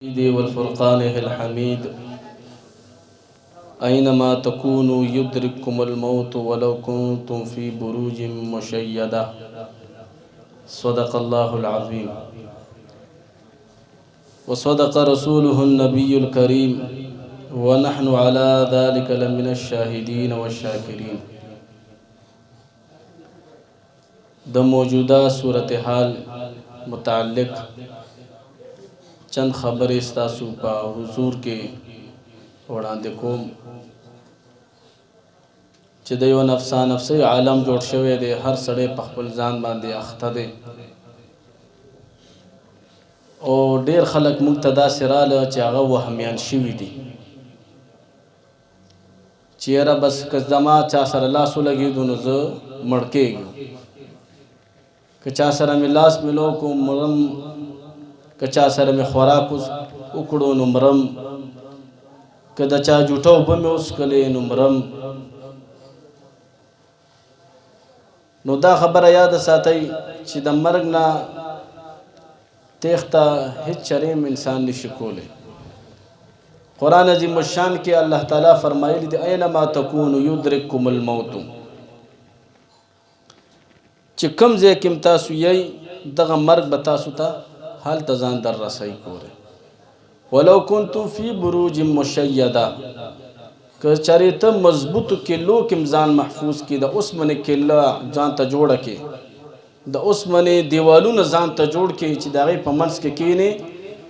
والفرقان الحميد أينما تكونوا يدرككم الموت ولو كنتم في بروج مشيدة صدق الله العظيم وصدق رسوله النبي الكريم ونحن على ذلك لمن الشاهدين والشاكرين. د موجودہ صورتحال متعلق چند خبرې ستاسو په حضور کې وړاندې کوم چې د یو نفسا نفسي عالم جوړ شوی دی. هر سړی په خپل ځان باندې اخته دی او ډیر خلک موږ ته داسې راله چې هغه وهمیان شوي دي چې یاره بس که زما چا سره لاس ولګېدو نو زه مړ کېږم، که چا سره مې لاس میلو کوم مرم، که چا سره مې خوراک وکړو نو مرم، که د چا جوټه اوبه مې وڅښلې نو مرم. نو دا خبره یاد ساتئ چې د مرګ نه تیښته هیڅ چریم انسان نشي کولی. قرآن عظیم الشان کې الله تعالی فرمایلی دی اینما تکونو یدرککم الموت، چې کوم ځای کې تاسو یی دغه مرګ به تاسو ته حال ته ځان در رسۍ کوره. ولو کنتم فی بروج مشیده، که چارې ته مضبوطو کلو کې ځان محفوظ کړي، د اوسمنې کله ځان ته جوړه کړي، د اوسمنې دیوالونه ځان ته جوړ کړي چې د هغې په منځ کې کښېنې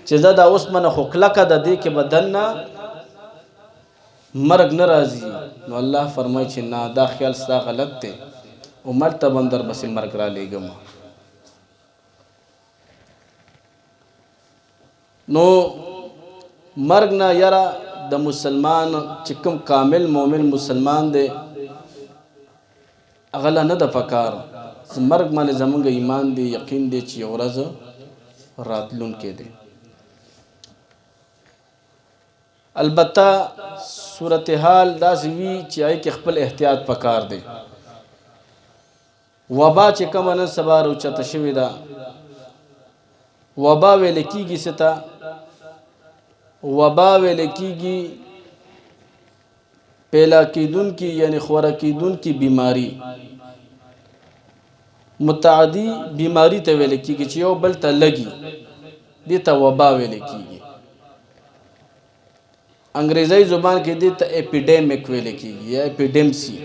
چې زه دا اوسمنه خو کلکه د دې کې بدن نه مرګ نه راځي. نو الله فرمایي چې نه، دا خیال ستا غلط دی، عمر ته به هم در پسې مرګ رالیږم. نو مرګ نه یاره د مسلمان چې کوم کامل مومن مسلمان دی هغه له نه د پکار مرګ باندې زمونږ ایمان دی، یقین دی چې یو ورځ راتلونکی دی. البته صورتحال داسې وي چې هغې کې خپل احتیاط پکار دی. وبا چې کومه نن سبا راوچته شوې ده، وبا ویل کېږي څه ته؟ وبا ویل کېږي پیدا کېدونکي یعنی خوره کېدونکي بیماری، متعدي بیماری ته ویل کېږي چې یو بل ته لګي، دې ته وبا ویل کېږي. انګریزی زبان کې دې ته اپیډیمک ویل کېږي یا اپیډیمسي،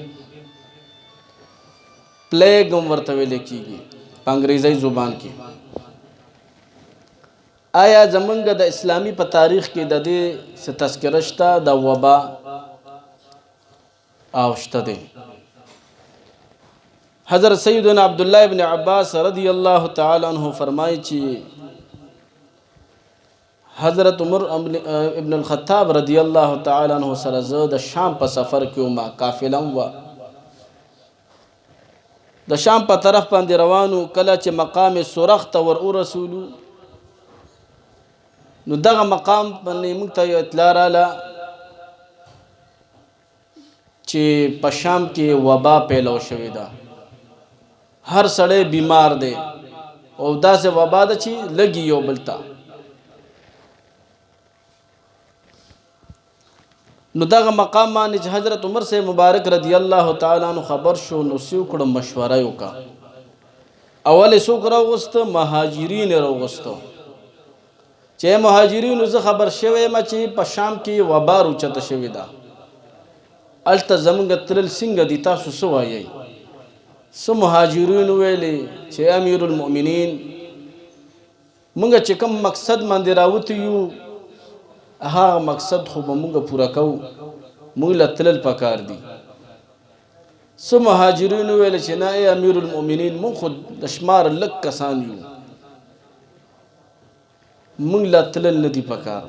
پلیګ هم ورته ویل کېږي په انګریزی زبان کې. آیا زمونږ د اسلامی په تاریخ کې د دې څه تذکره شته د وبا؟ او شته دی. حضرت سیدنا عبدالله ابن عباس رضی الله تعالی عنہ فرمایي چې حضرت عمر ابن الخطاب رضی الله تعالی عنہ سره زه د شام په سفر کې وم، قافله وه د شام په طرف باندې روانو. کله چې مقام سرخ ته ور ورسولو نو دغه مقام باندې موږ ته یو اطلاع راله چې په شام کې وبا پیلو شوې ده، هر سړی بیمار دی او داسې وبا ده چې لګي یو بل ته. نو دغه مقام باندې چې حضرت عمر سے مبارک رضی الله تعالی عنہ خبر شو نو څه وکړه؟ مشوره یې وکړه. اول یې څوک راوغوسته؟ مهاجرین یې راوغوسته چې مهاجرینو زه خبر شوی یم چې په شام کې وبا راوچته شوې ده، هلته زمونږ تلل څنګه دي؟ تاسو څه وایئ؟ څه مهاجرینو ویلې چې امیر المؤمنین مونږ چې کوم مقصد باندې راوتی یو هغه مقصد خو به مونږ پوره کوو، مونږ له تلل پکار دي. څه مهاجرینو ویل چې نه ای امیر المؤمنین مونږ خو د شمار لږ کسان یو، مونږ له تلل نه دي پکار.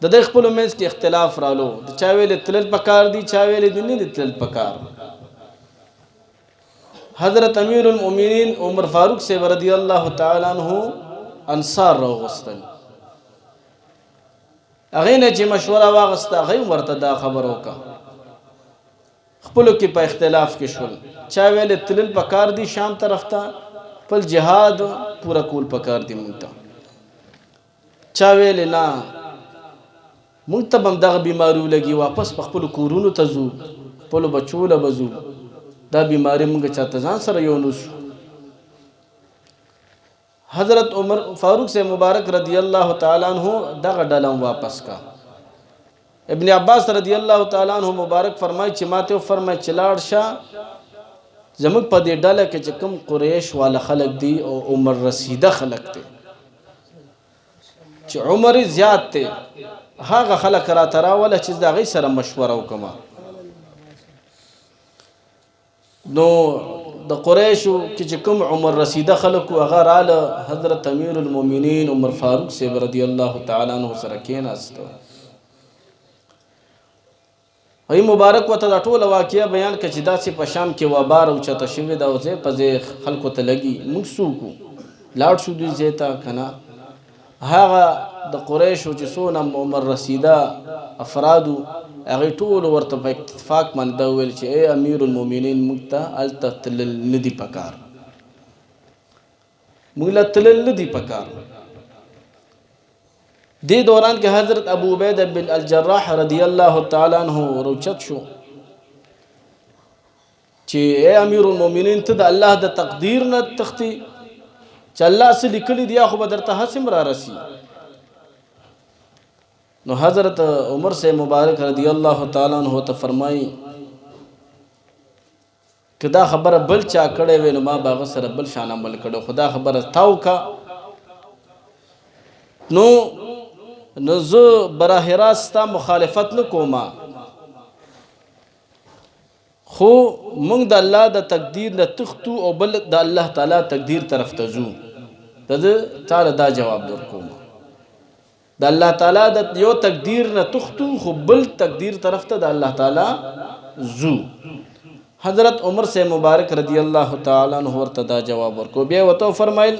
د دې خپلو منځ کې اختلاف رالو، د چا ویلې تلل پکار دي، چا ویلې دي نه دي تلل پکار. حضرت امیر المؤمنین عمر فاروق صاحب رضی الله تعالی عنہ انصار راوغوستل، هغې نه چې مشوره واغسته هغې ورته دا خبر وکړه. خپلو کې په اختلاف کې شول، چا ویلې تلل پکار دي شام طرف ته، خپل جهاد پوره کول پکار دي مونږ ته. چا ویل نه مونږ ته به هم دغه بیماري ولګي واپس په خپلو کورونو ته ځو خپلو بچو له به ځو دا بیماري مونږ چاته ځان سره یونسو. حضرت عمر فاروق سے مبارک رضی اللہ تعالیٰ عنہ دغه ډله واپس کا. ابن عباس رضی اللہ تعالیٰ عنہ مبارک فرمای چې ماته فرمای چې لاړ شه زموږ په دې ډله کې چې کوم قریش والا خلق دي او عمر رسیده خلق دي چې عمر زیات دی هغه خلق را تراوله چې د هغوی سره مشوره وکړم. نو د قریشو کې چې کوم عمر رسیده خلق و هغه راله حضرت امیر المؤمنین عمر فاروق صاحب رضی الله تعالی عنہ سره کېناست. وی مبارک ورته دا ټوله واقعه بیان کړه چې داسې په شام کې وبا راوچته شوې ده او ځای په ځای خلکو ته لګي. موږ څوک وو لاړ شو دوی ځای ته که نه هغه د قریشو چې څونه عمر رسیده افرادو هغوی ټولو ورته په اتفاق باندې دا وویل چې ای امیر المؤمنین موږ ته هلته تلل نه دي پکار موږ له تلل نه دي پکار. دې دوران کې حضرت ابو عبیده بن الجراح رضی الله تعالی عنہ روچت شو چې ای امیر المؤمنین ته د الله د تقدیر نه تختی چې الله څه لیکلي دي خو به درته هسې را رسي. نو حضرت عمر سے مبارک رضی اللہ تعالیٰ عنہ ته فرمایي که دا خبره بل چا کړې وی نو ما به هغه سره بل شان عمل کړو خو دا خبره تا وکړه نو زه براه راست ستا مخالفت نه کوم خو موږ د الله د تقدیر نه تښتو او بل د الله تعالی تقدیر طرف ته ځو. د تعالی دا جواب درکوم د الله تعالی د یو تقدیر نه تښتو خو بل تقدیر طرف ته د الله تعالی ځو. حضرت عمر سے مبارک رضی اللہ تعالی عنہ ورته دا جواب ورکو. بیا ورته فرمایل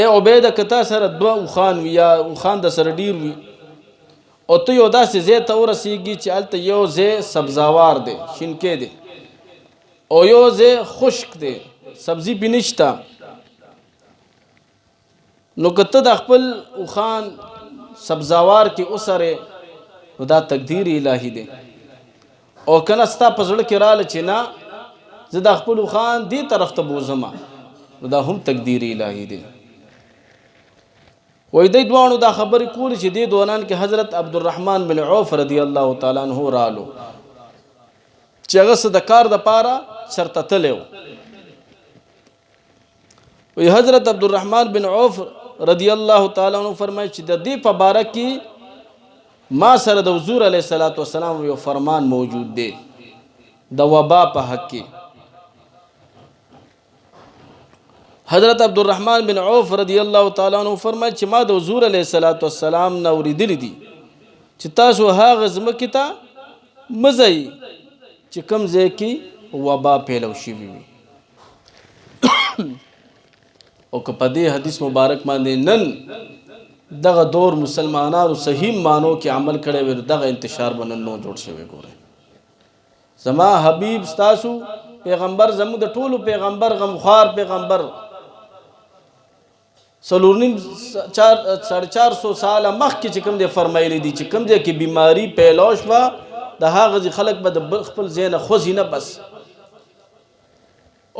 اے عبیده کتا سره دوه اوخان وي یا اوخان د سره ډیر وي او ته یو داسې ځای ته ورسیږي چې هلته یو ځای سبزاوار دی شینکې دی او یو ځای خشک دی سبزي پې نشته نو که ته د خپل اوخان سبزاوار کې اوسرې نو دا تقدیر الهي دی او کنه ستا په زړه کې راله چې نه زه د خپل اوخان دې طرف ته بوځم نو دا هم تقدیر الهي دی. وای دی دواړو دا خبرې کولې چې دې دوران کې حضرت عبدالرحمن بن عوف رضی الله تعالی عنہ رالو چې هغه څه د کار دپاره چرته تللی و. وی حضرت عبدالرحمن بن عوف رضی الله تعالی عنہ فرمایي چې د دې په باره کې ما سره د حضور علیه الصلاۃ والسلام یو فرمان موجود دی د وبا په حق کې. حضرت عبدالرحمن بن عوف رضی الله تعالی عنہ فرمایي چې ما د حضور علیه الصلاۃ والسلام نه اورېدلی دي چې تاسو هغه ځمکې ته مه ځئ چې کوم ځای کې وبا پیلو شوي وي او که په دې حدیث مبارک باندې نن دغه دور مسلمانانو صحیح معنو کې عمل کړی وي دغه انتشار به نن نو جوړ شوی. ګورئ زما حبیب ستاسو پیغمبر زموږ د ټولو پیغمبر غمخوار پیغمبر 450 ساله مخکې چې کوم دی فرمایلی دي چې کوم ځای کې بیماري پیدا شوه د هغه خلک به د خپل ځای نه خوځي نه بس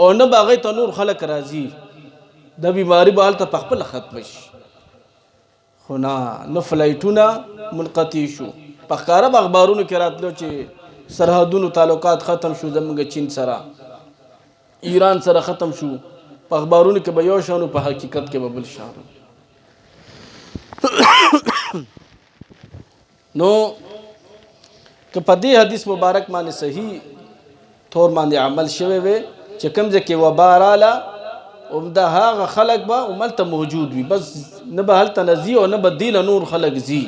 او نه به هغوی ته نور خلک راځي د بیماري به هلته په خپله ختمه شي. خو نه فلایټونه منقطع شو په ښکاره به اخبارونو کې راتلو چې سرحدونو تعلقات ختم شو زموږ چین سره ایران سره ختم شو په اخبارونو کې به یو شانو په حقیقت کې به بل شانو. نو که په دې حدیث مبارک باندې صحیح طور باندې عمل شوی وي چې کوم ځای کې وبا راله او د هغه خلک به هملته موجود وي بس نه به هلته نه ځي او نه به دې له نور خلک ځي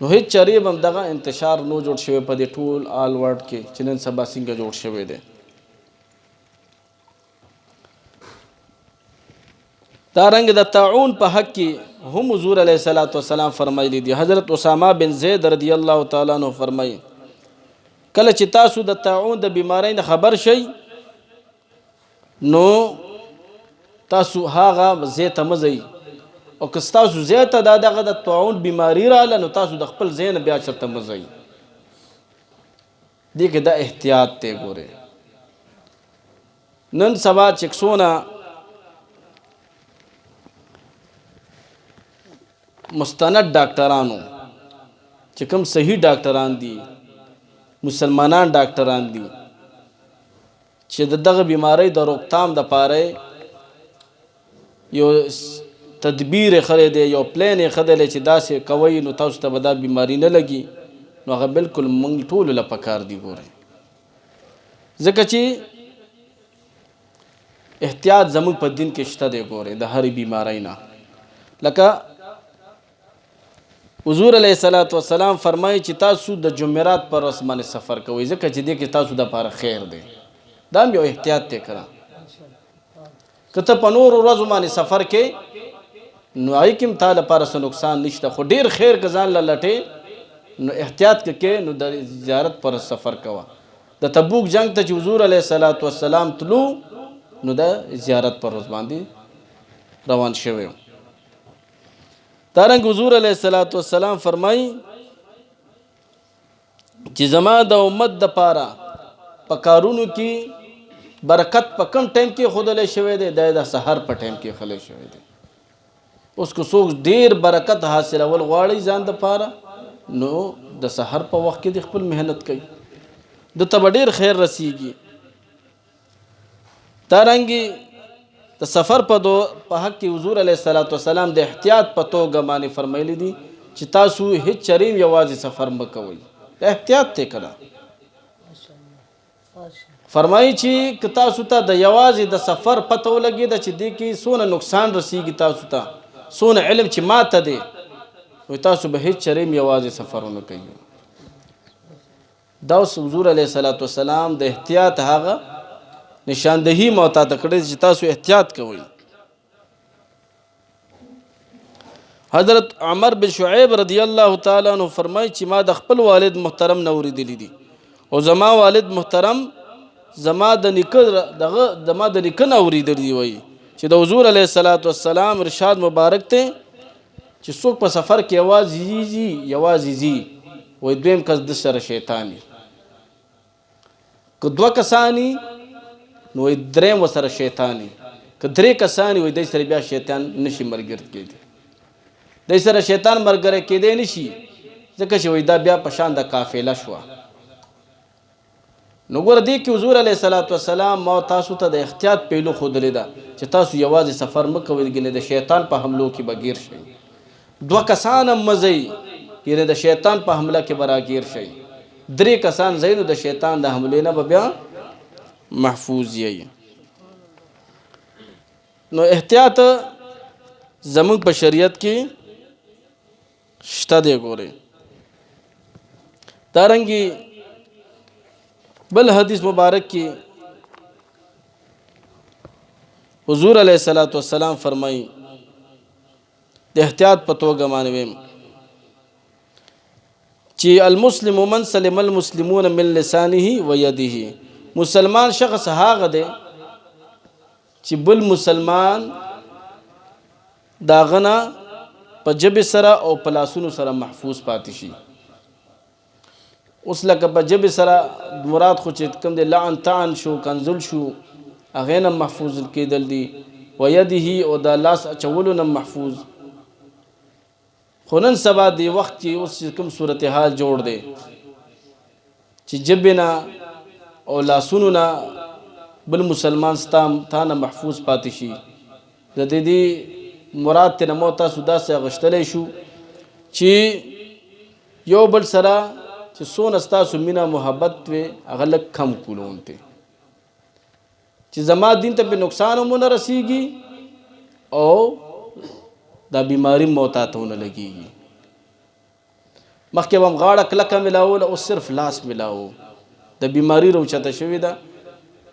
نو هیڅ چارې به هم دغه انتشار نو جوړ شوی په دې ټول آل ورلډ کې چې نن سبا څنګه جوړ شوی دی. دارنګ د طاعون په حق کې هم حضور علیه الصلاۃ والسلام فرمایلی دي. حضرت اسامه بن زید رضی الله تعالی عنہ فرمایي کله چې تاسو د طاعون د بیماری نه خبر شئ نو تاسو هغه ځای ته مه ځئ او که ستاسو زیاته دا دغه د طاعون بیماری راغله نو تاسو د خپل ځای نه بیا چېرته مه ځئ. دې کې دا احتیاط دی. ګورې نن سبا چې څونه مستند ډاکټرانو چې کوم صحیح ډاکټران دي، مسلمانان ډاکټران دي چې دغه بیماری د روکتام دپاره یو تدبیر خلی دی، یو پلان خلی دی چې داسې کوئ نو تاسو ته به دا بیماری نه لګي، نو هغه بالکل موږ ټولو له پکار دي. ګورئ ځکه چې احتیاط زموږ په دین کې شته دی. ګورئ د هرې بیماری نه لکه حضور علیه السلام فرمایي چې تاسو د جمعرات پر ورځ باندې سفر کوئ ځکه چې دې کې تاسو دپاره خیر دی. دا هم یو احتیاط دی که نه. که ته په نورو ورځو باندې سفر کې نو هغې کې هم تا لپاره څه نقصان نشته، خو ډېر خیر که ځان له لټې نو احتیاط که کې نو د زیارت پر سفر کوه. د تبوک جنگ ته چې حضور علیه السلام تلو نو د زیارت پر ورځ باندې روان شوی و. دارنګ حضور علیه السلام فرمایي چې زما د امت دپاره په کارونو کې برکت په کم ټایم کې ښودلی شوی دی، دا د سحر په ټایم کې ښلی شوی دی. اوس که څوک ډېر برکت حاصلول غواړي ځان دپاره نو د سحر په وخت کې د خپل محنت کوي، ده ته به ډېر خیر رسیږي. دارنګې د سفر په حق کې حضور علیه السلام د احتیاط په توګه باندې فرمایلی دي چې تاسو هیڅ چریم یوازې سفر مه کوئ. احتیاط دی که نه. فرمایي چې که تاسو ته د یوازې د سفر پته ولګېده چې دې کې څونه نقصان رسیږي تاسو ته، څونه علم چې ماته دی، نو تاسو به هیڅ چریم یوازې سفر ونه کوئ. دا اوس حضور علیه السلام د احتیاط هغه نشاندهی مو تاته کړی چې تاسو احتیاط کوئ. حضرت عمر بن شعیب رضی الله تعالی عنہ فرمایي چې ما د خپل والد محترم نه اورېدلی دي او زما والد محترم زما د نیکه نه اورېدلی دي. وایي چې د حضور علیه السلام ارشاد مبارک دی چې څوک په سفر کې یوازې ځي وایي دویم کس د سره شیطان وي، که دوه کسانی نو وایي دریم ورسره شیطان وي، که درې کسانی وایي دی سره بیا شیطان نشي ملګری کېدی، دی سره شیطان ملګری کېدی نشي ځکه چې وایي دا بیا په شان د قافله شوه. نو ګوره دې کې حضور علیه السلام ما تاسو ته د احتیاط پهلو ښودلې ده چې تاسو یوازې سفر مه کوئ، ګینې د شیطان په حملو کې به ګیر شئ. دوه کسان هم مه ځئ، ګینې د شیطان په حمله کې به راګیر شئ. درې کسان ځئ نو د شیطان د حملې نه به بیا محفوظ یئ. نو احتیاط زموږ په شریعت کې شته دی. ګورئ دارنګې بل حدیث مبارک کې حضور علیه السلام فرمایي د احتیاط په توګه باندې ویم چې المسلم من سلم المسلمون من لسانه و یده. مسلمان شخص هغه دی چې بل مسلمان داغه نه په ژبې سره او په لاسونو سره محفوظ پاتې شي. اوس لکه په ژبې سره مراد خو چې کوم دی لعن طعن شو، کنزل شو، هغې نه محفوظ کېدل دي، و یده او د لاس اچولو نه محفوظ. خو نن سبا دی وخت کې اوس چې کوم صورتحال جوړ دی چې ژبې نه او لاسونو نه بل مسلمان تا نه محفوظ پاتې شي، د دې مراد ترې مو تاسو داسې اغوښتلی شو چې یو بل سره چې څونه ستاسو مینه محبت وي هغه لږ کم کولون دی چې زما دین ته به نقصان هم ونه رسیږي او دا بیماری مو تاته ونه لګیږي. مخکې به هم غاړه کلکه ملاوله، اوس صرف لاس ملاو. د بیماری روچته شوې ده،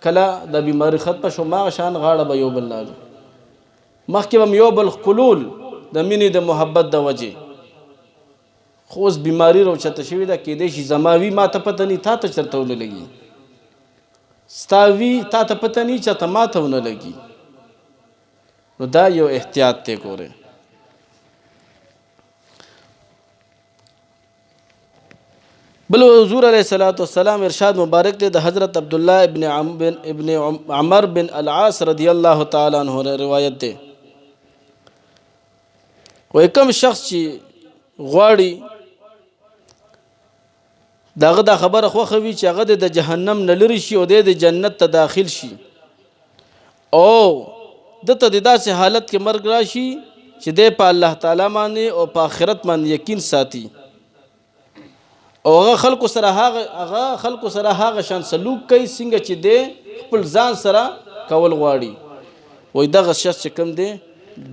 کله د بیماری ختمه شو ما شان غاړه به یو بل لالو. مخکې به هم یو بل ښکلول د مینې د محبت د وجې، خو اوس بیماری روچته شوې ده، کېدای شي زما وي ما ته پته نه تا ته چېرته ونه لګي، ستا وي تا ته پته نه چېرته ما ته ونه لګي. نو دا یو احتیاط دی. ګورئ بل حضور علیہ الصلوۃ والسلام ارشاد مبارک دے د حضرت عبداللہ ابن عمر بن العاص رضی اللہ تعالی عنہ روایت دے وای کوم شخص چې غواړي داغه دا خبره خوښه وي چې هغه د جهنم نه لري شي او د جنت ته داخل شي او دته د داسې حالت کې مرګ راشي چې د په الله تعالی باندې او په آخرت باندې یقین ساتي او هغه خلکو سره هغه شان سلوک کوي څنګه چې د خپل ځان سره کول غواړي وای دغه شخص چې کوم دی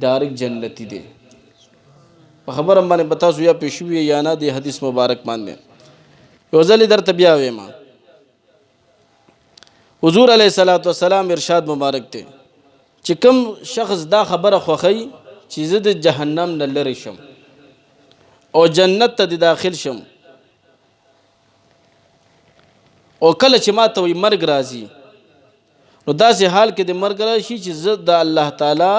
ډایرک جنتی دی په خبره باندې بتاسو یا پېښوي یا نه د حدیث مبارک باندې یو ځل درته بیا وایم حضور علیه الصلاۃ والسلام ارشاد مبارک دی چې کوم شخص دا خبره خوښي چې زه د جهنم نه لرې شم او جنت ته داخل شم او کله چې ما ته وي مرګ راځي نو داسې حال کې د مرګ راشي چې زه د الله تعالی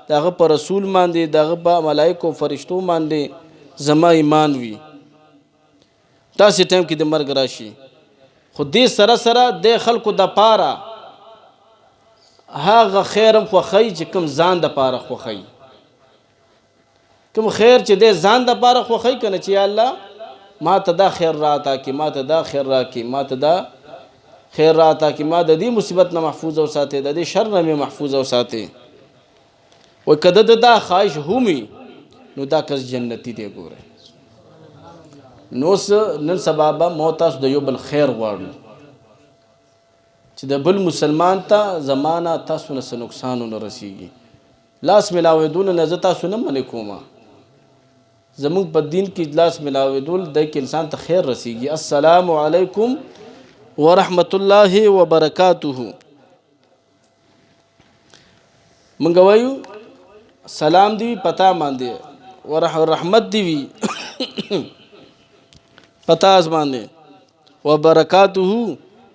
دغه پر رسول باندې دغه په ملائکو فرشتو باندې زما ایمان وي داسې ټایم کې د مرګ راشي خو دې سره سره د خلکو د پاره هغه خیرم خوښي چې کوم ځان د پاره خوښي کوم خیر چې د ځان د پاره خوښي کنه چې الله ما ته دا خیر راته کی ما ته دا خیر راکی ما ته دا خیر راته کی ما د دې مصیبت نه محفوظ او ساتي د دې شر نه محفوظ او ساتي و کده دا خواهش همي نو دا کس جنتی دی ګوره نو نن سبا موت تاسو د یو بل خیر غواړو چې د بل مسلمان ته زمانہ تاسو نه نقصان نه رسیږي لاس ملاویدون نه ز تاسو نه منې کومه زموږ په دین کې لاس ملاویدول د انسان ته خیر رسیږي السلام علیکم ورحمت الله وبرکاته مونږ وایو سلام دی پتا باندې ورحمت دی وی پتا از باندې وبرکاته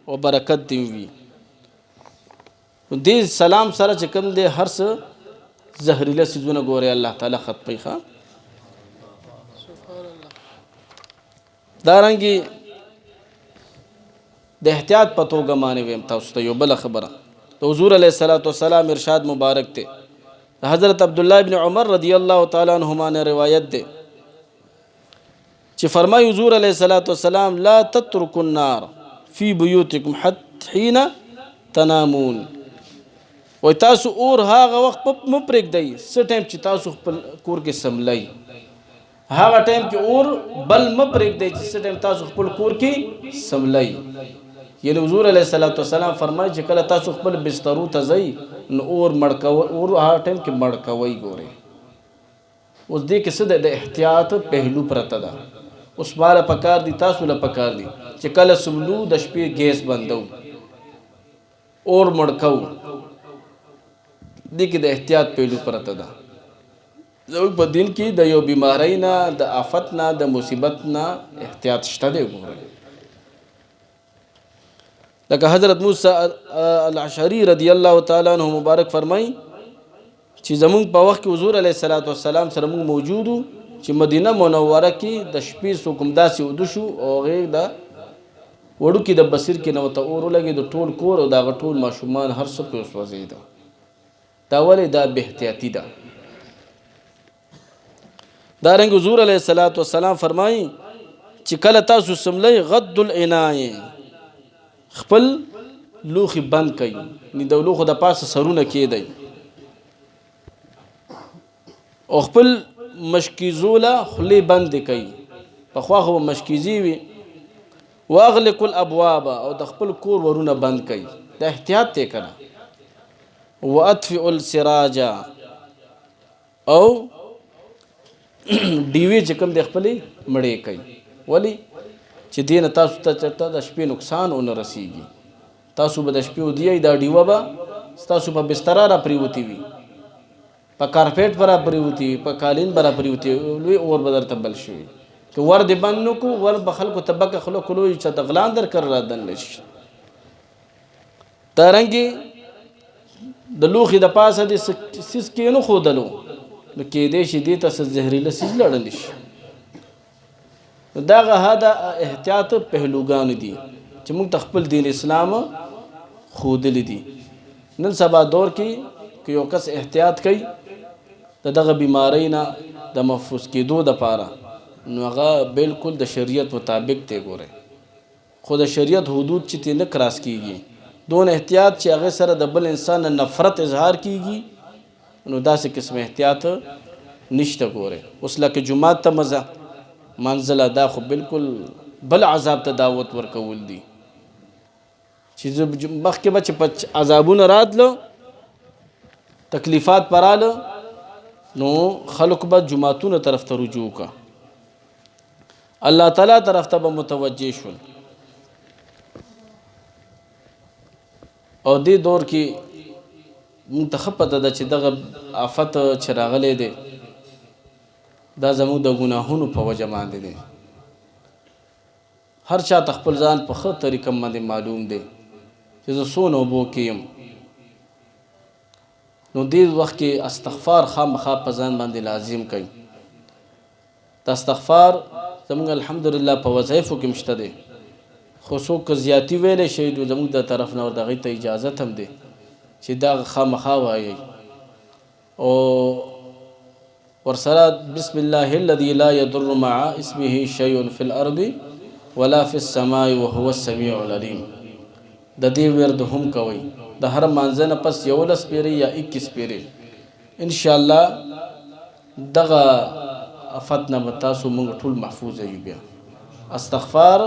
وبرکت دی وی دې سلام سره چې کوم دی هر څه زهريله سيزونه ګوره الله تعالی خط پیخه دارنګي د احتیاط په توګه معنی ویم تاسو ته یو بل خبره حضور علیه الصلاۃ والسلام ارشاد مبارک ته حضرت عبداللہ ابن عمر رضی اللہ تعالی عنہما نے روایت دے چې فرمای حضور علیہ الصلوۃ والسلام لا تتركوا النار فی بیوتکم حتى حين تنامون و تاسو اور هغه وخت په مپرګ دی س ټایم چې تاسو خپل کور کې سملای هغه ټایم کې اور بل مپرګ دی چې س ټایم تاسو خپل کور کې سملای یعنی حضور علیہ الصلوۃ والسلام فرمایي چې کله تاسو خپل بسترو ته ځئ نو اور مړکو اور هغه ټایم کې مړکوي ګوري اوس دې کې څه د احتیاط پهلو پرته ده اوس مال پکار دي تاسو له پکار دي چې کله سملو د شپې ګیس بندو اور مړکو دې کې د احتیاط پهلو پرته ده زموږ په دین کې د یو بیماری نه د آفت نه د مصیبت نه احتیاط شته دی ګوري لکه حضرت موسی الاشعری رضی الله تعالی عنہ مبارک فرمای چې زمونږ په وخت کې حضور علیه الصلاۃ والسلام سره موږ موجودو چې مدینه منوره کې د شپې سکم داسې ودو شو او غیر دا وړو کې د بصیر کې نو ته اور لګي د ټول کور او دا ټول ماشومان هر څه په وسوځي دا ولې دا به احتیاطي ده دا رنګ حضور علیه الصلاۃ والسلام فرمای چې کله تاسو سملای غض العنای خپل لوخي بند کړي ني د لوخو د پاسه سرونه کېدای او خپل مشکیزوله خلی بند کړي په خوا خو مشکیزي وي واغلق الابواب او د خپل کور ورونه بند کړي د احتیاط ته کړه واطفئ السراج او دیوی چې کوم د خپلې مړې کوي ولی چې دین تاسو ته چرته د شپې نقصان ونه رسیږي تاسو به د شپې ودی دا دیوه به تاسو په بستر را پریوتی وي په کارپیټ پر پریوتی په قالین پر پریوتی لوی اور بدر تبل شي که ور دی بنو کو ور بخل کو تبک خلق لوی چې تغلان در کر را دن نشي ترنګي د لوخي د پاسه د سیس کې نو خودلو نو کې دې شي دې تاسو زهريله سیس لړل شي نو دغه هدا احتیاط پهلوګان دي چې موږ ته خپل دین اسلام ښودلی دي. نن سبا دور کې که یو کس احتیاط کوي د دغه بیمارۍ نه د محفوظ کېدو دپاره نو هغه بالکل د شریعت مطابق دی ګورئ، خو د شریعت حدود چې ترې نه کراس کېږي، دون احتیاط چې هغه سره د بل انسان نه نفرت اظهار کېږي نو داسې قسم احتیاط نشته ګورئ. اوس لکه جومات ته مزه منزله دا خو بالکل بل عذاب ته دعوت ورکول دي چې مخکې به چې په عذابونه راتلو تکلیفات پراله نو خلق به جماعتونو طرف ته رجوع کا، الله تعالی طرف ته به متوجه شول. او دې دور کې موږ ته ښه پته ده چې دغه آفت چې راغلی دی دا زموږ د ګناهونو په وجه باندې دی. هر چا ته خپل ځان په ښه طریقه باندې معلوم دی چې زه څونه اوبو کې یم. نو دې وخت کې استغفار خامخا په ځان باندې لازم کوي. د استغفار زموږ الحمدلله په وظایفو کې مشته دی، خو څوک زیاتی ویلی شي نو زموږ د طرف نه دغې ته اجازت هم دی چې دا خامخا وایي. او ورسره بسم الله الذي لا يضر مع اسمه شيء في الارض ولا في السماء وهو السميع العليم. د دې ورد هم کوي د هر مانځه نه پس 11 پیری یا 21 پیری ان شاء الله دغه افت نه تاسو موږ ټول محفوظ یو. بیا استغفار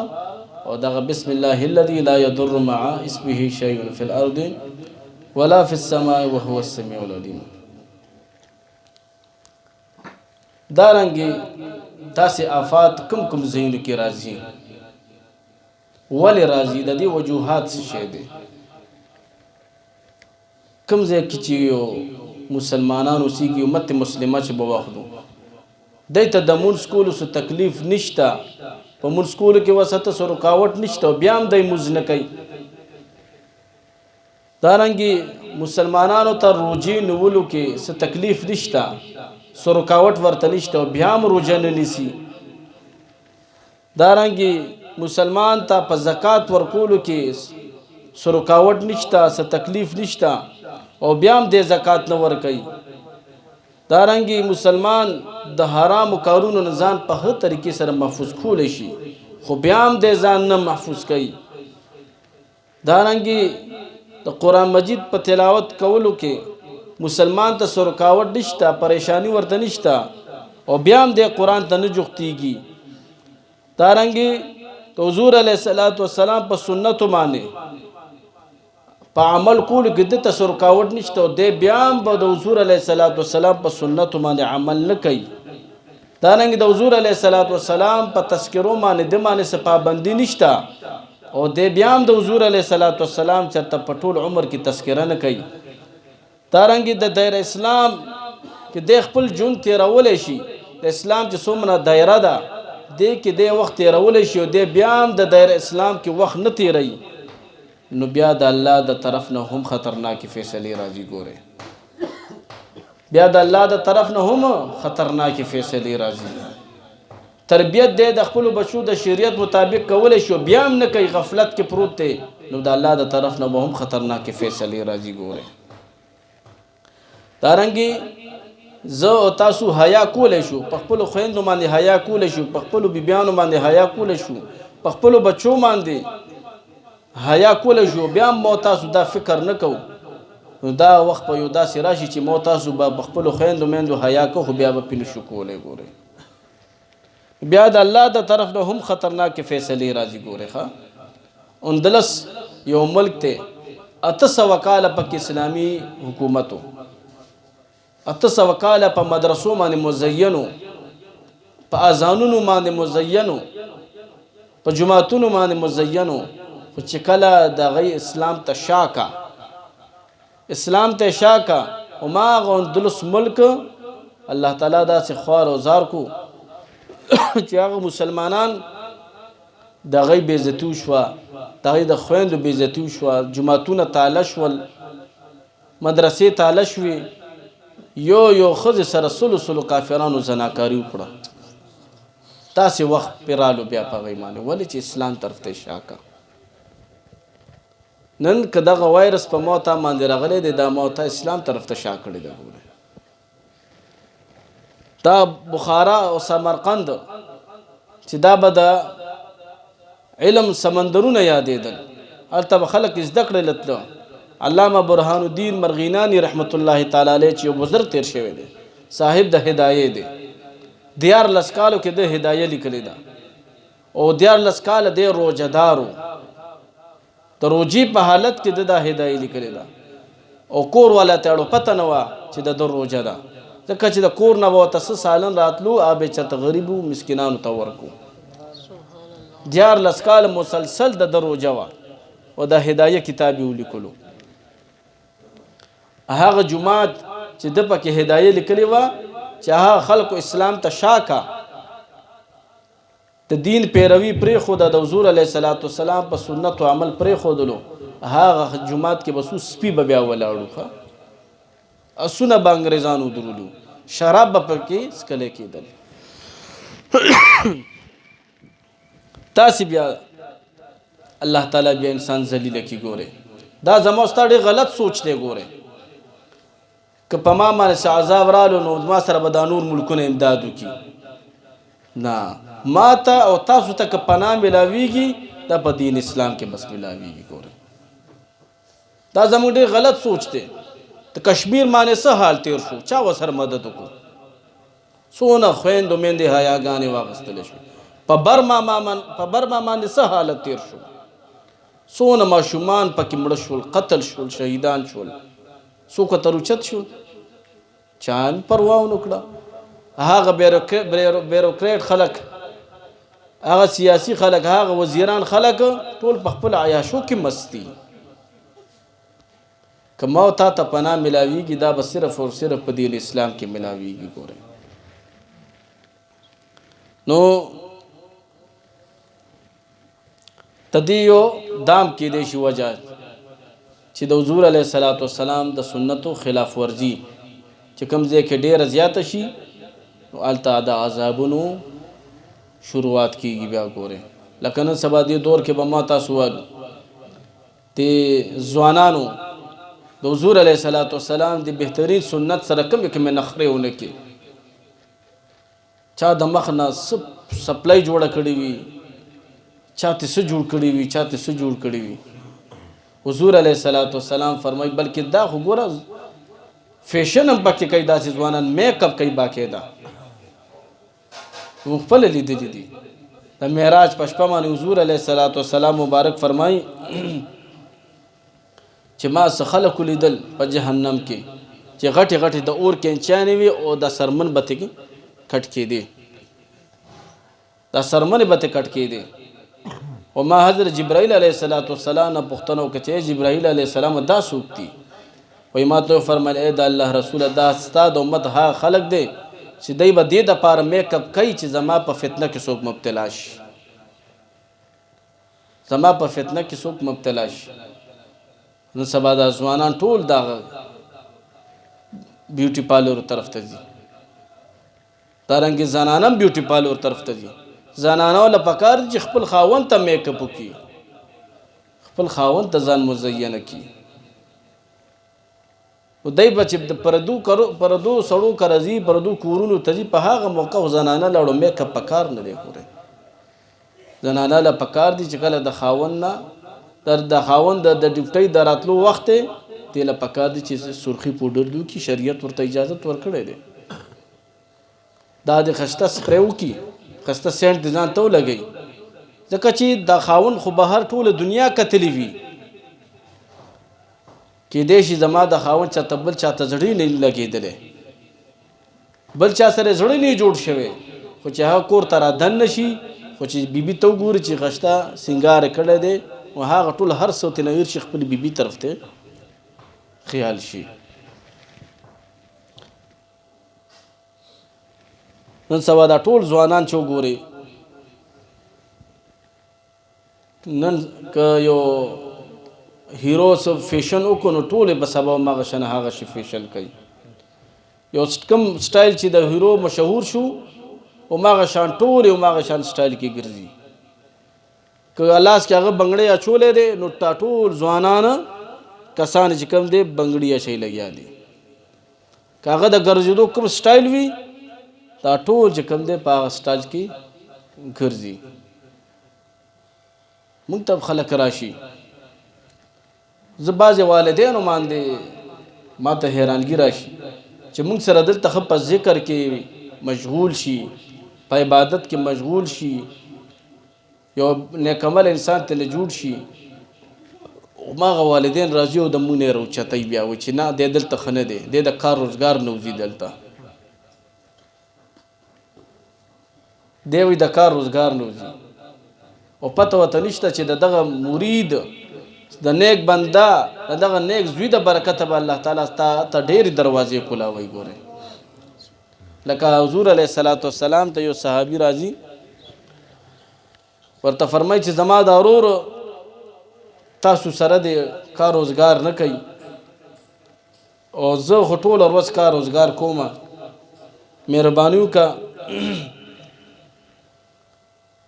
او دغه بسم الله الذي لا يضر مع اسمه شيء في الارض ولا في السماء وهو السميع العليم. دارنګي داسې آفات کم ځایونو کې راځي، ولې راځي؟ د دې وجوهات څه شی دی؟ کم ځای کې چې یو مسلمانان اوسېږي، امت مسلمه چې به واخلو دی ته د مونځ کولو څه تکلیف نشته، په مونځ کولو کې وسته څه رکاوټ نشته، بیا هم دی مونځ نه کوي. دارنګې مسلمانانو ته روجې نیولو کې څه تکلیف نشته، څه رکاوټ ورته نشته، بیا هم روجه نه نیسي. دارنګې مسلمان ته په زکات ورکولو کې څه رکاوټ نشته، څه تکلیف نشته، او بیا هم دی زکات نه ورکوي. دارنګې مسلمان د حرامو کارونو نه ځان په ښه طریقې سره محفوظ کولی شي، خو بیا هم دی ځان نه محفوظ کوي. دارنګې د قرآن مجید په تلاوت کولو کې مسلمان ته څه رکاوټ نشته، پریشانی ورته نشته، او بیا هم دی قرآن ته نه جوختېږي. دارنګې د حضور علیه السلام په سنتو باندې په عمل کولو کې دته څه رکاوټ نشته، او دی بیا هم به د حضور علیه السلام په سنتو باندې عمل نه کوي. دارنګې د حضور علیه السلام په تذکرو باندې د باندې څه پابندي نشته، او دی بیا هم د حضور علیه السلام چېرته په ټول عمر کې تذکره نه کوي. دارنګې د دایره اسلام کې دی خپل ژوند تېرولی شي، د اسلام چې څومره دایره ده دې کې دی وخت تېرولی شي، او دی بیا هم د دایره اسلام کې وخت نه تېروي، نو بیا د الله د طرف نه هم خطرناکې فیصلې راځي. ګورئ، بیا د الله د طرف نه هم خطرناکې فیصلې راځي. تربیت دی د خپلو بچو د شریعت مطابق کولی شو، بیا هم نه کوي، غفلت کې پروت دی، نو د الله د طرف نه به هم خطرناکې فیصلې راځي. ګورئ، دارنګې زه او تاسو حیا کولی شو، په خپلو خویندو باندې حیا کولی شو، په خپلو بیبیانو باندې حیا کولی شو، په خپلو بچو باندې حیا کولی شو، بیا هم مو تاسو دا فکر نه کوو، نو دا وخت په یو داسې راشي چې مو تاسو به په خپلو خویندو میندو حیا کوو، خو بیا به پې نشو کولی. ګورئ، بیا د الله د طرف نه هم خطرناکې فیصلې راځي. ګورئ ښه، اندلس یو ملک دی، 800 کاله پکې اسلامي حکومتو، 800 کاله په مدرسو باندې مزینو، په اذانونو باندې مزینو، په جماعتونو باندې مزینو، خو چې کله دغه اسلام ته شاکه هماغه اندلس ملک الله تعالی داسې خوار او زار کو چې هغه مسلمانان دغه بېعزتي وشوه، دغه د خویندو بېعزتي وشوه، جماعتونه تاله شول، مدرسې تاله شوې، یو ښځې سره سلو کافرانو زناکاري وکړه. تاسې وخت پرې رالو بیا په هغې باندې ولې چې اسلام طرف ته یې شا کا. نن که دغه وایرس په ما تا باندې راغلی دی دا ما تا اسلام طرف ته شا کړې ده. ګوره دا بخارا او سمرقند چې دا به د علم سمندرونه یادېدل، هلته به خلک زده کړې لتله. علامه برهان الدین مرغینانی رحمت الله تعالی علیه چې یو بزرګ تیر شوی دی، صاحب د هدایې دی، 14 کالو کې د هدایه لیکلې ده او 14 کاله دی روجهدارو، د روجې په حالت کې د هدایه لیکلې ده او کور والا ته اړو پته نه وه چې د روجه ده، ځکه چې د کور نه به ورته څه سالن راتلو هغه چېرته غریبو مسکینانو ته ورکو. 14 کاله مسلسل د روجه وه او د هدایه کتاب یې ولیکلو. هغه جماعت چې د پکې هدایه لیکلې وه چې هغه خلکو اسلام ته شا کا، د دین پیروي پرېښوده، د حضور علیه السلام په سنت و عمل پرېښودلو، هغه جماعت کې بس سپي به بیا ولاړو، اسونه به انګریزانو درولو، شراب به پکې څښلی کېدل. تاسې بیا الله تعالی بیا انسان ذلیله کي. ګورئ دا زما ستا ډېر غلط سوچ دی. ګورئ که په ما باندې څه عذاب رالو نو ما سره به دا نور ملکونه امداد وکړي، نه، ما ته او تاسو ته که پناه میلاویږي دا په دین اسلام کې بس میلاویږي. ګورئ دا زموږ ډېر غلط سوچ دی. د کشمیر باندې څه حال تیر شو، چا ورسره مدد وکړو، څونه خویندو میندې حیاګانې واخیستلی شوې. په برما باندې څه حالت تیر شو، څونه ماشومان پکې مړه شول، قتل شول، شهیدان شول، څوک ورته روچت شول، چا هم پروا ونه کړه. هغه بیروکریټ خلک، هغه سیاسي خلک، هغه وزیران خلک ټول په خپل عیاشو کې مست دي. که ما تا ته پناه ملاویږي دا به صرف او صرف په دین اسلام کې ملاویږي. ګورئ نو تدې یو دام کېدی شي وجه چې د حضور علیه السلام د سنتو خلاف ورزي چې کوم ځای کې ډېره زیاته شي نو هلته د عذابونو شروعات کېږي. بیا ګورئ لکه نن سبا دې دور کې به ما تاسو وایو د ځوانانو د حضور علیه السلام د بهترین سنت سره کومې نخرې ونه کړي، چا د مخ نه سپلای جوړه کړې وي، چاته څه جوړ کړي وي، چاته څه جوړ کړي وي. حضور علیه السلام فرمایي بلکې دا خو ګوره فیشن هم پکې کوي، داسې ځوانان میک اپ کوي باقاعده. موږ خپله لیدلي دي د معراج په شپه باندې حضور علیه السلام مبارک فرمایي چې ما څه خلک ولیدل په جهنم کې چې غټې غټې د اور کینچانې وي او د سرمن به ترې کټ کېدې، دا سرمنې به ترې کټ کېدې. او ما حضرت جبرائیل علیه السلام نه پوښتنه وکړه چې جبرائیل علیه السلام دا څوک دي؟ وایي ما ته وفرمیل ای د الله رسوله دا ستا د امت هغه خلک دی چې دی به دې دپاره میک اپ کوي چې زما په فتنه کې څوک مبتلا شي، زما په فتنه کې څوک مبتلا شي. نن سبا دا ځوانان ټول دغه بیوټي پارلر طرف ته ځي، دارنګې زنانه هم بیوټي پارلر طرف ته ځي. زنانو له پکار دي چې خپل خاوند ته میک اپ وکړي، خپل خاوند ته ځان مزینه کړي. او دی به چې د پردو سړو کره ځي، پردو کورونو ته ځي، په هغه موقع زنانه له میک اپ پکار نه دی. ګورئ زنانه له پکار دي چې کله د خاوند نه د خاوند د ډیوټۍ د راتلو وخت دی دې له پکار دي چې سرخي پوډر وکړي، شریعت ورته اجازت ورکړی دی. دا د خسته سپری وکړي، خسته سینټ د ځان ته ولګوي، ځکه چې د خاوند خو بهر ټوله دنیا کتلی وي، کېدای شي زما د خاوند چاته بل چاته زړه نه لګېدلی، بل چا سره زړه نه جوړ شوی، خو چې هغه کور ته رادن نه شي، خو چې بیبي ته وګوري چې خسته سینګار یې کړی دی نو هغه ټول هر څه ورته نه شي خپل بیبي طرف ته خیال شي. نن سبا دا ټول ځوانان چې وګورئ نن که یو هیرو څه فیشن وکړو نو ټولې به سبا هماغه شان هغه شي فیشن کوي. یو کوم سټایل چې د هیرو مشهور شو هماغه شان ټول هماغه شان سټایل کې ګرځي. که لاس کې هغه بنګړی اچولی دی نو ټول ځوانان کسان چې کوم دی بنګړي اچوي لګیا دي. که هغه د ګرځېدو کوم سټایل وي دا ټول چې کوم دی په هغه سټایل کې ګرځي. موږ ته خلک راشي. زه بعضې والدینو باندې ما ته حیرانګي راشي چې موږ سره دلته ښه په ذکر کې مشغول شي، په عبادت کې مشغول شي، یو نیک عمل انسان ته جوړ شي، هماغه والدین راځي او د موږ نه راوچتوي بیا وایي چې نه دی دلته ښه نه دی، دی د کار روزګار نه وځي دلته، دی وایي د کار روزګار نه وځي. او پته ورته نشته چې د دغه مرید د نیک بنده د دغه نیک زوی د برکته به الله تعالی ته ډېرې دروازې کولاوي. ګورئ لکه حضور علیه الصلاة والسلام ته یو صحابي راځي ورته فرمایي چې زما د ورور تاسو سره د کار روزګار نه کوي او زه خو ټوله ورځ کار روزګار کومه، مهرباني وکړه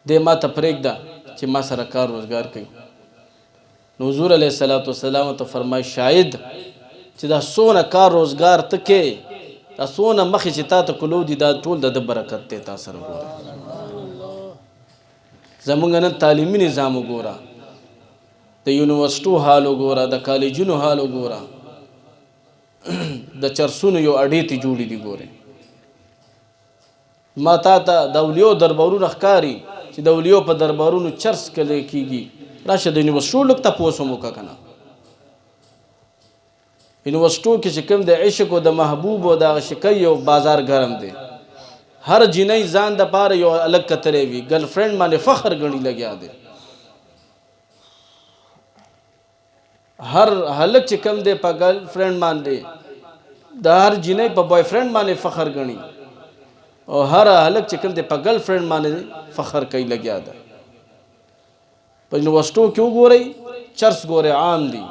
دې ما ته پرېږده چې ما سره کار روزګار کوي. نو حضور علیه الصلاة والسلام ته فرمایي شاید چې دا څونه کار روزګار ته کې، دا څونه مخې چې تا ته کلو دي دا ټول د ده برکت دی. تا سره ګوره زمونږ نن تعلیمي نظام وګوره، د یونیورسټو حال وګوره، د کالجونو حال وګوره، د چرسونو یو اډې ته جوړې دي. ګورې ما تا ته د اولیو دربارونه ښکاري چې د اولیو په دربارونو چرس کلی کېږي. راشه د یونیورسټو لږ تپوس هم وکړه که نه. یونیورسټو کې چې کوم د عشق او د محبوب او د عشقۍ یو بازار ګرم دی. هر جنۍ ځان دپاره یو الګ کتلی وي، ګرل فرینډ باندې فخر ګڼي لګیا دی. هر هلک چې کوم دی په ګرل فرینډ باندې، د هر جنۍ په بوای فرینډ باندې فخر ګڼي او هر هلک چې کوم دی په ګرل فرینډ باندې فخر کوي لګیا ده. په یونیورسټو کې وګورئ چرس ګورئ عام دي،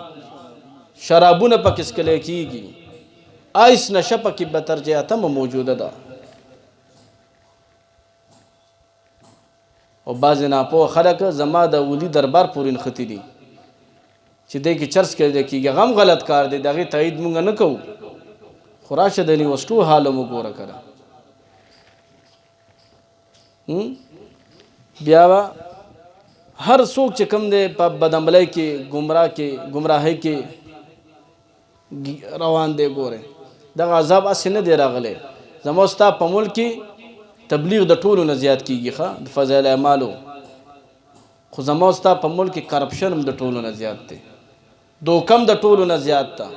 شرابونه پکې څکلی کېږي، آیس نشه پکې به درجه اتمه موجوده ده. او بعضې ناپوه خلک زما د ولي دربار پورې نښتي دي چې دی کې چرس کلی کېږي. هغه هم غلط کار دی، د هغې تایید مونږ نه کوو، خو راشه د یونیورسټو حال هم وګوره که نه. بیا به هر څوک چې کوم دی په بدعملۍ کې ګمراهۍ کې روان دی. ګورئ دغه عذاب هسې نه دی راغلی. زما ستا په ملک کې تبلیغ د ټولو نه زیات کېږي ښه د فضایل اعمالو، خو زما ستا په ملک کې کرپشن هم د ټولو نه زیات دی، دوکم د ټولو نه زیات ده،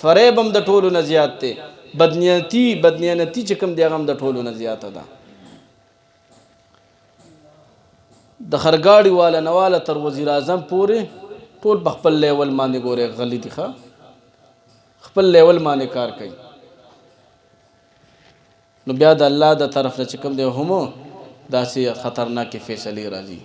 فریب هم د ټولو نه زیات دی، بدنیانتي چې کوم دی هغه هم د ټولو نه زیاته ده. د خرګاړي والا نه والا تر وزیر اعظم پورې ټول په خپل لیول باندې ګورې غلي دي ښه، خپل لیول باندې کار کوي. نو بیا د الله د طرف نه چې کوم دی هم داسې خطرناکې فیصلې راځي.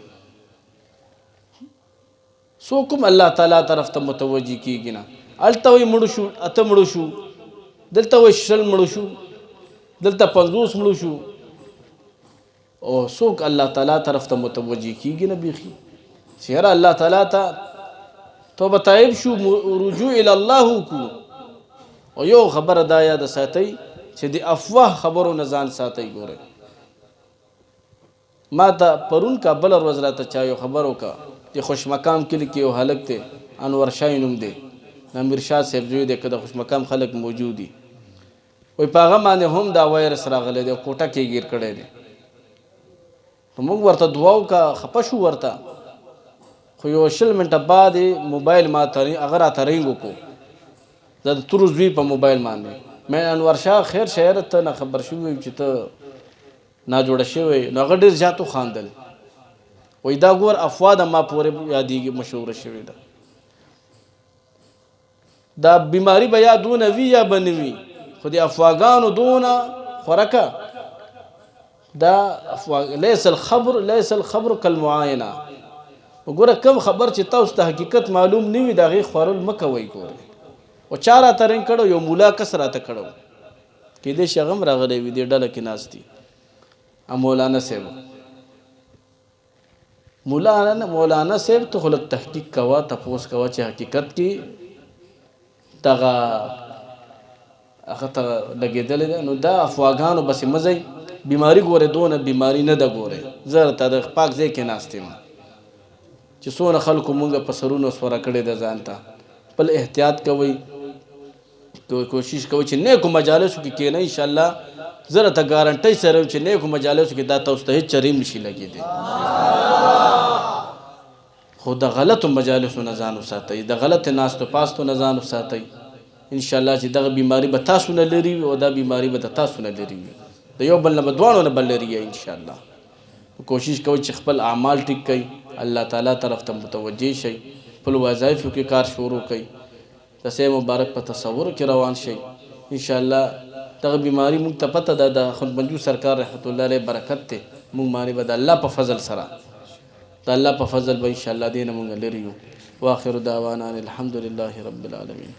څوک هم الله تعالی طرف ته متوجه کېږي نه. هلته وایي مړو شو، اته مړو شو، دلته وایي 100 مړو شو، دلته 50 مړو شو. او څوک الله تعالی طرف ته متوجه کېږي نه بیخي چې یاره الله تعالی ته توبه طایب شو، رجوع الی الله وکړو. او یو خبره دا یاد ساتئ چې د افواه خبرو نه ځان ساتئ. ګورئ ما ته پرون کا بله ورځ راته چا یو خبر وکړه چې خوش مقام کلي کې یو هلک دی، انور شاه نوم دی، د امیر شاه صاحب زوی دی، که د خوش مقام خلک موجود دي، وایي په هغه باندې هم دا وایرس راغلی دی، کوټه کې ګیر کړی دی. نو موږ ورته دعا وکړه، خفه شو ورته، خو یو 20 منټه بعد موبایل ما ته هغه راته رینګ وکړو، دا د ترو زوی په موبایل باندې. مې انور شاه خیر شاعر ته نه خبر شوی چې ته ناجوړه شوی. نو هغه ډېر زیات وخاندل، وایي دا ګور افوا د ما پورې یادېږي مشهوره شوې ده. دا بیماری به یا دونه وي یا به نه وي، خو د افواګانو دونه خورکه دا لیس الخبر کالمعاینه. وګوره کم خبر چې تاسو ته حقیقت معلوم نه وي د هغې خوړل مه کوئ. ګورئ او چا راته رنګ کړو، یو مولا کس راته کړو، کیدای شي هغه هم راغلی وي دې ډله کې ناست دي. مولانا صاحب مولانا صاحب ته خو لږ تحقیق کوه تپوس کوه چې حقیقت کې دغه هغه ته لګېدلی دی نو دا افواګانو بسې مه ځئ بیماري ګورې دونه بیماري نه ده ګورې زه درته د پاک ځای کې ناست یم چې څونه خلکو مونږ په سرونو سوره کړې ده ځان ته خپل احتیاط کوئ کوشش کوئ چې نیکو مجالسو کې کښېنئ انشاءالله زه درته ګارنټۍ سره یم چې نیکو مجالسو کې دا تاسو ته هېڅ چریم نشي لګېدی خو د غلطو مجالسو نه ځان وساتئ د غلطې ناستو پاستو نه ځان وساتئ انشاءالله چې دغه بیماري به تاسو نه لري وي او دا بیماري به د تاسو نه لري وي د یو بل نه به دواړو نه به لري وي انشاءالله کوشش کوئ چې خپل اعمال ټیک کړئ الله تعالی طرف ته متوجه شئ خپل وظایفو کې کار شروع کړئ د سه مبارک په تصور کې روان شئ انشاءالله دغه بیماري موږ ته پته ده د خود منجو سرکار رحمت الله علیه برکت دی موږ باندې به د الله په فضل سره د الله په فضل به انشاءالله دې نه موږ لرې یو واخر دعوانا الحمد لله رب العالمین